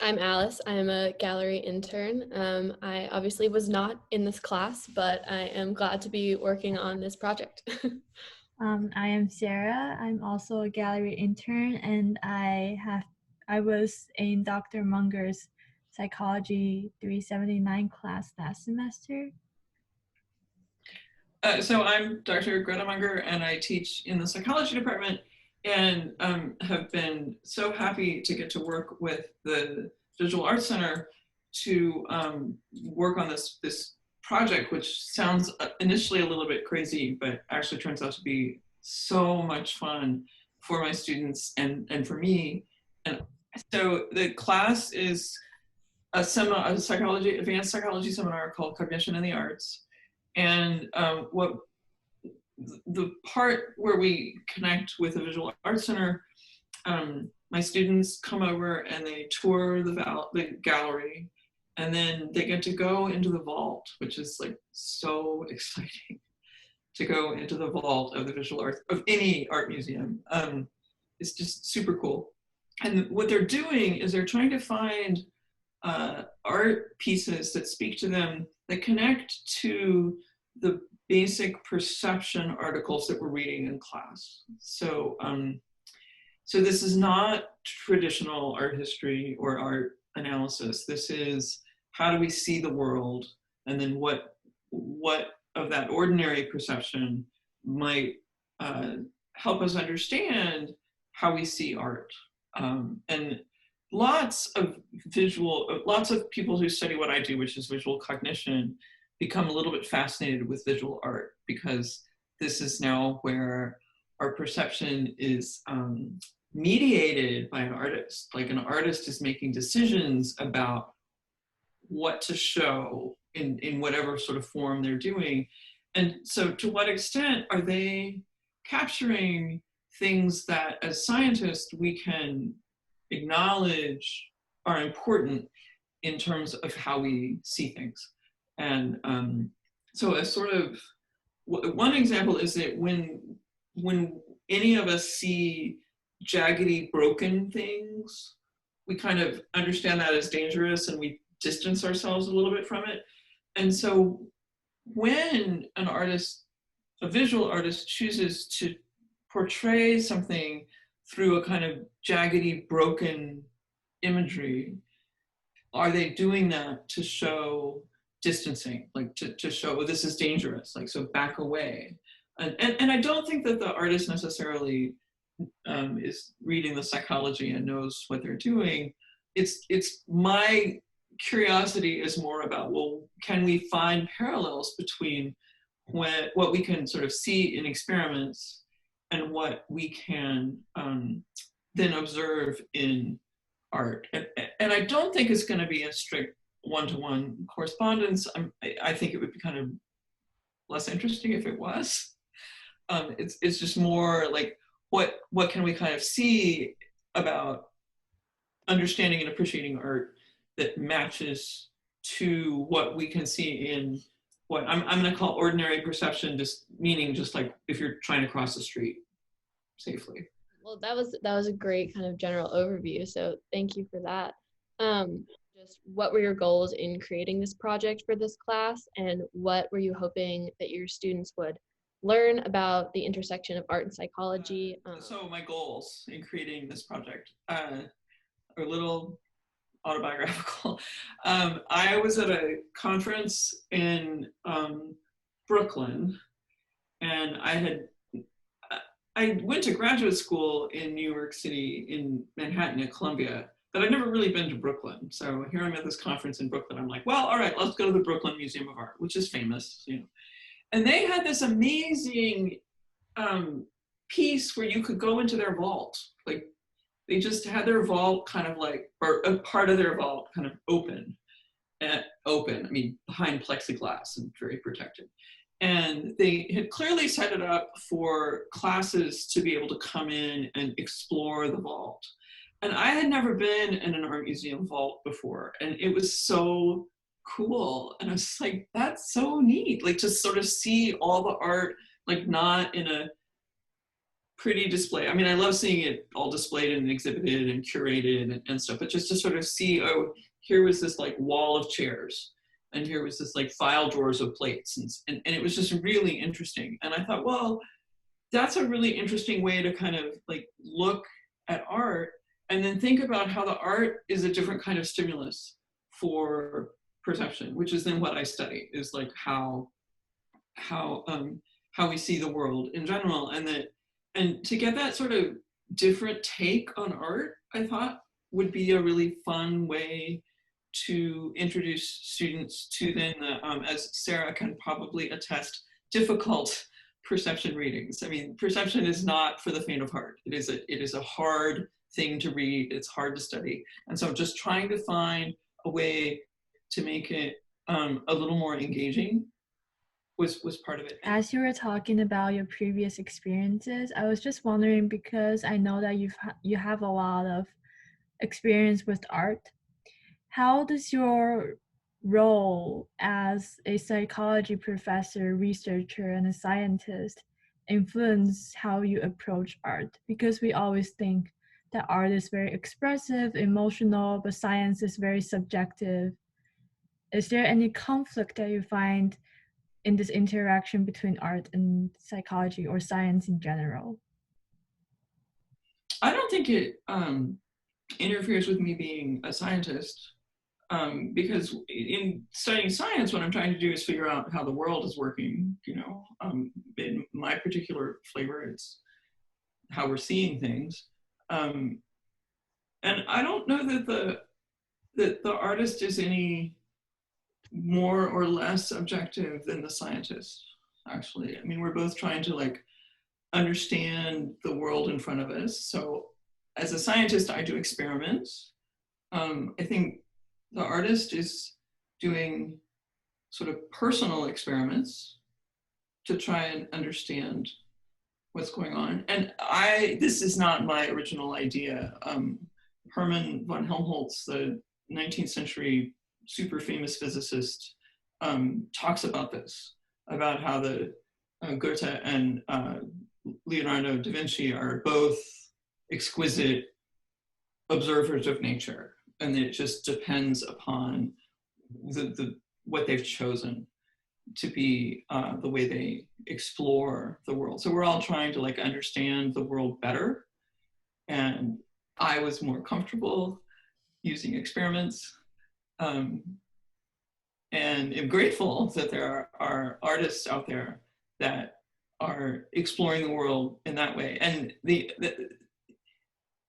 I'm Alice. I'm a gallery intern. I obviously was not in this class, but I am glad to be working on this project. I am Sarah. I'm also a gallery intern, and I was in Dr. Munger's Psychology 379 class last semester. So I'm Dr. Greta Munger, and I teach in the psychology department, and have been so happy to get to work with the Visual Art Center to work on this project, which sounds initially a little bit crazy, but actually turns out to be so much fun for my students and for me. And so the class is a advanced psychology seminar called Cognition in the Arts. And what the part where we connect with the Visual Art Center, my students come over and they tour the gallery, and then they get to go into the vault, which is like so exciting to go into the vault of the visual art of any art museum. It's just super cool. And what they're doing is they're trying to find art pieces that speak to them, that connect to the basic perception articles that we're reading in class. So, so this is not traditional art history or art analysis. This is how do we see the world, and then what of that ordinary perception might help us understand how we see art. And lots of people who study what I do, which is visual cognition, become a little bit fascinated with visual art, because this is now where our perception is mediated by an artist. Like an artist is making decisions about what to show in whatever sort of form they're doing. And so to what extent are they capturing things that as scientists we can acknowledge are important in terms of how we see things. And so a sort of, one example is that when any of us see jaggedy, broken things, we kind of understand that as dangerous and we distance ourselves a little bit from it. And so when a visual artist chooses to portray something through a kind of jaggedy, broken imagery, are they doing that to show distancing, like to show, oh, this is dangerous, like, so back away? And I don't think that the artist necessarily is reading the psychology and knows what they're doing. It's my curiosity is more about, well, can we find parallels between what we can sort of see in experiments and what we can then observe in art. And I don't think it's going to be a strict one-to-one correspondence. I think it would be kind of less interesting if it was. It's just more like, what can we kind of see about understanding and appreciating art that matches to what we can see in what I'm going to call ordinary perception, just meaning just like if you're trying to cross the street safely. Well, that was a great kind of general overview, so thank you for that. Just what were your goals in creating this project for this class, and what were you hoping that your students would learn about the intersection of art and psychology? So my goals in creating this project are a little autobiographical. I was at a conference in Brooklyn, and I went to graduate school in New York City, in Manhattan at Columbia, but I'd never really been to Brooklyn. So here I'm at this conference in Brooklyn. I'm like, well, all right, let's go to the Brooklyn Museum of Art, which is famous, you know. And they had this amazing piece where you could go into their vault. Like, they just had their vault kind of like, or a part of their vault kind of open, I mean, behind plexiglass and very protected. And they had clearly set it up for classes to be able to come in and explore the vault. And I had never been in an art museum vault before, and it was so cool. And I was like, that's so neat, like to sort of see all the art, like not in a pretty display. I mean, I love seeing it all displayed and exhibited and curated and stuff, but just to sort of see, oh, here was this like wall of chairs, and here was this like file drawers of plates, and it was just really interesting. And I thought, well, that's a really interesting way to kind of like look at art and then think about how the art is a different kind of stimulus for perception, which is then what I study, is like how we see the world in general. And to get that sort of different take on art, I thought would be a really fun way to introduce students to then the, as Sarah can probably attest, difficult perception readings. I mean, perception is not for the faint of heart. It is a hard thing to read. It's hard to study. And so just trying to find a way to make it a little more engaging was part of it. As you were talking about your previous experiences, I was just wondering, because I know that you have a lot of experience with art. How does your role as a psychology professor, researcher, and a scientist influence how you approach art? Because we always think that art is very expressive, emotional, but science is very subjective. Is there any conflict that you find in this interaction between art and psychology or science in general? I don't think it interferes with me being a scientist, because in studying science, what I'm trying to do is figure out how the world is working. You know, in my particular flavor, it's how we're seeing things, and I don't know that the artist is any more or less objective than the scientist. Actually, I mean, we're both trying to like understand the world in front of us. So as a scientist, I do experiments. I think the artist is doing sort of personal experiments to try and understand what's going on. And this is not my original idea. Hermann von Helmholtz, the 19th century super famous physicist, talks about this, about how the Greta and Leonardo da Vinci are both exquisite observers of nature, and it just depends upon what they've chosen to be the way they explore the world. So we're all trying to like understand the world better, and I was more comfortable using experiments, and am grateful that there are artists out there that are exploring the world in that way. And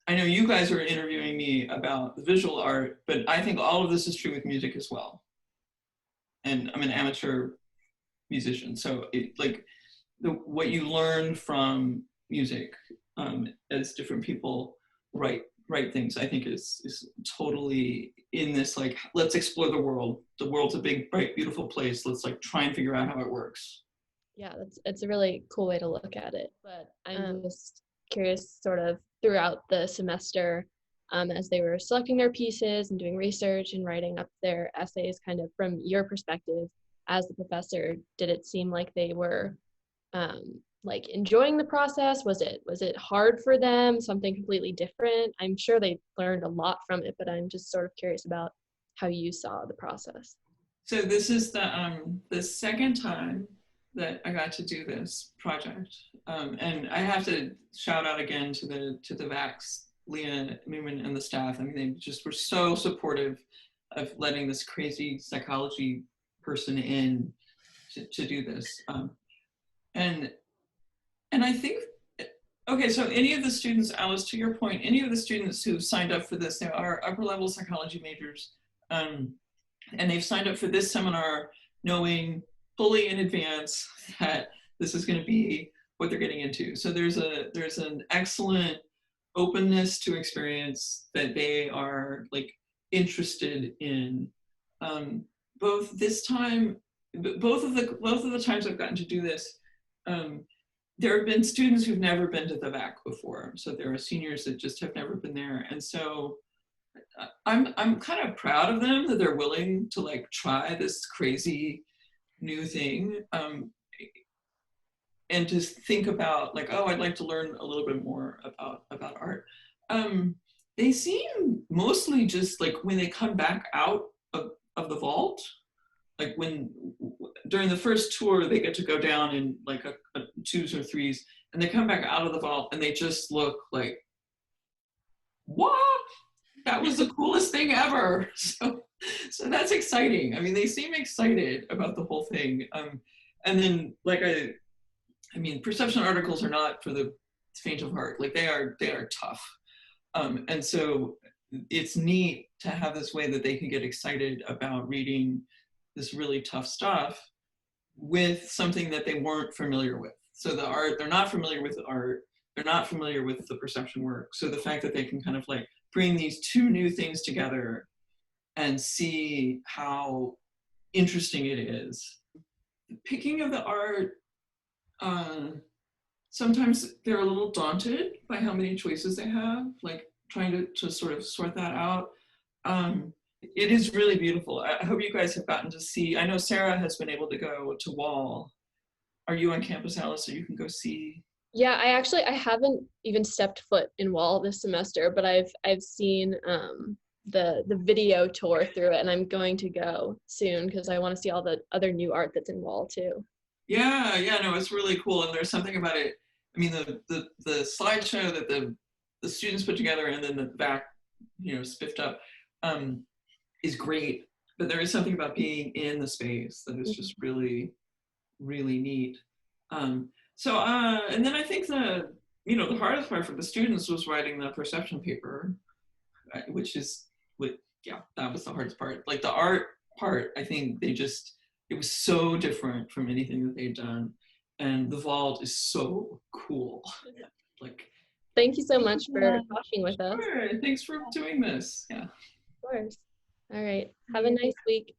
I know you guys are interviewing me about the visual art, but I think all of this is true with music as well. And I'm an amateur musician, so what you learn from music as different people write things, I think is totally in this, like, let's explore the world. The world's a big, bright, beautiful place. Let's like try and figure out how it works. Yeah, it's a really cool way to look at it. But I'm just curious, sort of throughout the semester, as they were selecting their pieces and doing research and writing up their essays, kind of from your perspective as the professor, did it seem like they were like enjoying the process? Was it hard for them, something completely different? I'm sure they learned a lot from it, but I'm just sort of curious about how you saw the process. So this is the second time that I got to do this project, and I have to shout out again to the VACs, Leah, Newman, and the staff. I mean, they just were so supportive of letting this crazy psychology person in to do this, and I think, okay, so any of the students, Alice, to your point, any of the students who signed up for this, they are upper level psychology majors, and they've signed up for this seminar knowing fully in advance that this is going to be what they're getting into. So there's an excellent openness to experience that they are like interested in. Both this time, both of the times I've gotten to do this, there have been students who've never been to the VAC before. So there are seniors that just have never been there. And so I'm kind of proud of them that they're willing to like try this crazy new thing. and to think about like, oh, I'd like to learn a little bit more about art. They seem mostly just like when they come back out of the vault, like when during the first tour they get to go down in like a twos or threes, and they come back out of the vault and they just look like, what? That was the coolest thing ever. So that's exciting. I mean, they seem excited about the whole thing. And then like I mean, perception articles are not for the faint of heart. Like they are tough. And so it's neat to have this way that they can get excited about reading this really tough stuff with something that they weren't familiar with. So the art, they're not familiar with the art, they're not familiar with the perception work. So the fact that they can kind of like bring these two new things together and see how interesting it is. Picking of the art, sometimes they're a little daunted by how many choices they have, like trying to sort of sort that out. It is really beautiful. I hope you guys have gotten to see, I know Sarah has been able to go to Wall. Are you on campus, Alice, so you can go see? Yeah, I haven't even stepped foot in Wall this semester, but I've seen the video tour through it, and I'm going to go soon because I want to see all the other new art that's in Wall too. Yeah, no, it's really cool, and there's something about it. I mean, the slideshow that the students put together, and then the back, you know, spiffed up, is great. But there is something about being in the space that is just really, really neat. So, and then I think the hardest part for the students was writing the perception paper, which is that was the hardest part. Like the art part, I think it was so different from anything that they'd done. And the vault is so cool. Like, thank you so much for talking with us. Sure, thanks for doing this. Yeah. Of course. All right. Have a nice week.